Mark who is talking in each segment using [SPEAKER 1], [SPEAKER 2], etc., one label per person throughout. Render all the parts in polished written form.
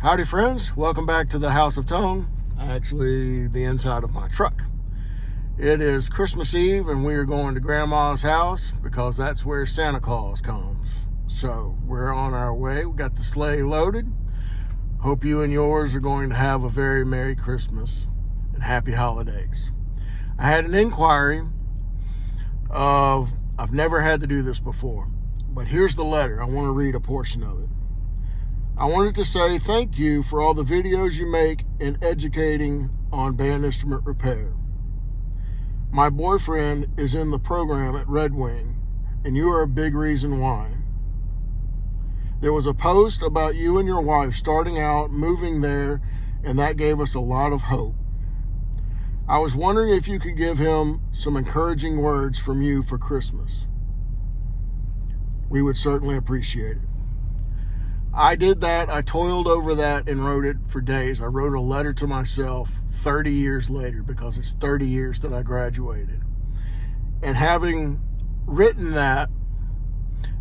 [SPEAKER 1] Howdy friends, welcome back to the House of Tone, actually the inside of my truck. It is Christmas Eve and we are going to Grandma's house because that's where Santa Claus comes. So we're on our way, we got the sleigh loaded. Hope you and yours are going to have a very Merry Christmas and Happy Holidays. I had an inquiry of, I've never had to do this before, but here's the letter. I want to read a portion of it. I wanted to say thank you for all the videos you make in educating on band instrument repair. My boyfriend is in the program at Red Wing, and you are a big reason why. There was a post about you and your wife starting out moving there, and that gave us a lot of hope. I was wondering if you could give him some encouraging words from you for Christmas. We would certainly appreciate it. I did that. I toiled over that and wrote it for days. I wrote a letter to myself 30 years later because it's 30 years that I graduated. And having written that,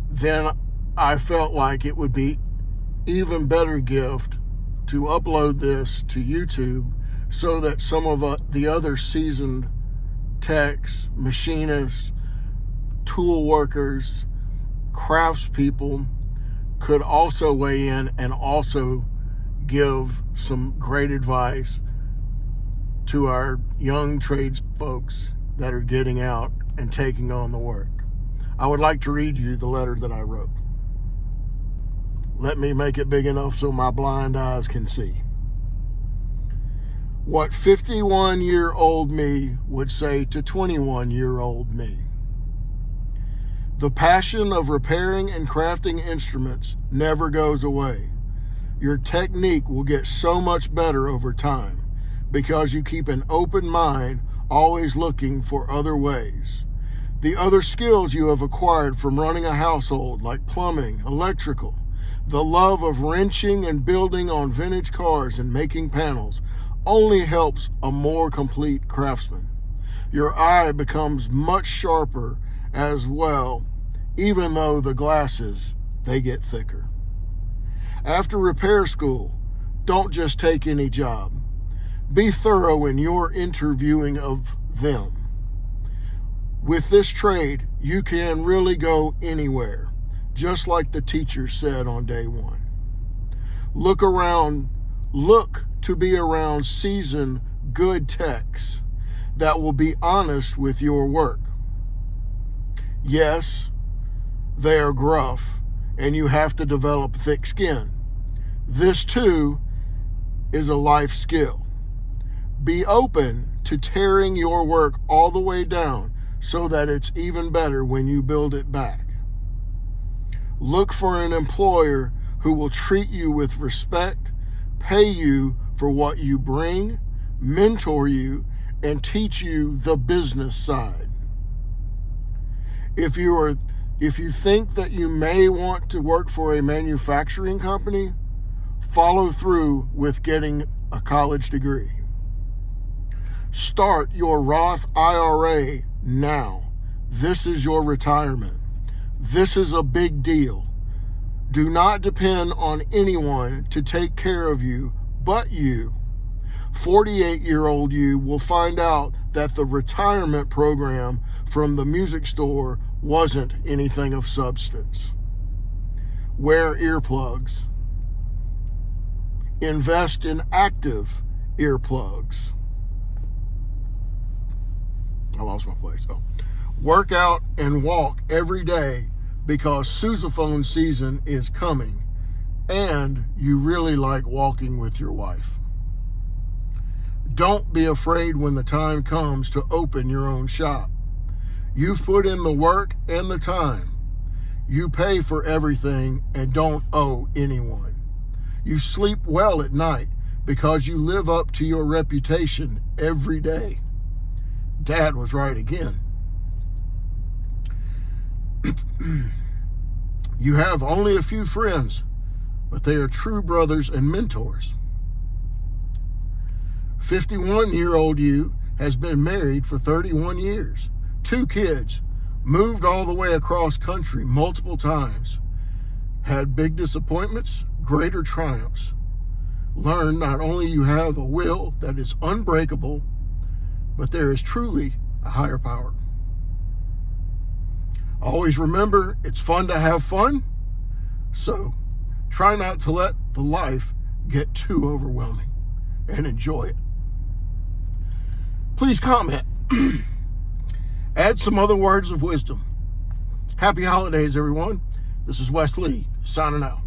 [SPEAKER 1] then I felt like it would be even better gift to upload this to YouTube so that some of the other seasoned techs, machinists, tool workers, craftspeople could also weigh in and also give some great advice to our young trades folks that are getting out and taking on the work. I would like to read you the letter that I wrote. Let me make it big enough so my blind eyes can see. What 51-year-old me would say to 21-year-old me. The passion of repairing and crafting instruments never goes away. Your technique will get so much better over time because you keep an open mind, always looking for other ways. The other skills you have acquired from running a household, like plumbing, electrical, the love of wrenching and building on vintage cars and making panels, only helps a more complete craftsman. Your eye becomes much sharper as well, even though the glasses, they get thicker. After repair school, don't just take any job. Be thorough in your interviewing of them. With this trade, you can really go anywhere, just like the teacher said on day one. Look to be around seasoned, good techs that will be honest with your work. Yes, they are gruff, and you have to develop thick skin. This, too, is a life skill. Be open to tearing your work all the way down so that it's even better when you build it back. Look for an employer who will treat you with respect, pay you for what you bring, mentor you, and teach you the business side. If you think that you may want to work for a manufacturing company, follow through with getting a college degree. Start your Roth IRA now. This is your retirement. This is a big deal. Do not depend on anyone to take care of you but you. 48-year-old you will find out that the retirement program from the music store wasn't anything of substance. Wear earplugs. Invest in active earplugs. I lost my place. Work out and walk every day because sousaphone season is coming and you really like walking with your wife. Don't be afraid when the time comes to open your own shop. You've put in the work and the time. You pay for everything and don't owe anyone. You sleep well at night because you live up to your reputation every day. Dad was right again. You have only a few friends, but they are true brothers and mentors. 51-year-old you has been married for 31 years, 2 kids, moved all the way across country multiple times, had big disappointments, greater triumphs. learn not only you have a will that is unbreakable, but there is truly a higher power. Always remember, it's fun to have fun, so try not to let the life get too overwhelming, and enjoy it. Please comment. Add some other words of wisdom. Happy holidays, everyone. This is Wes Lee, signing out.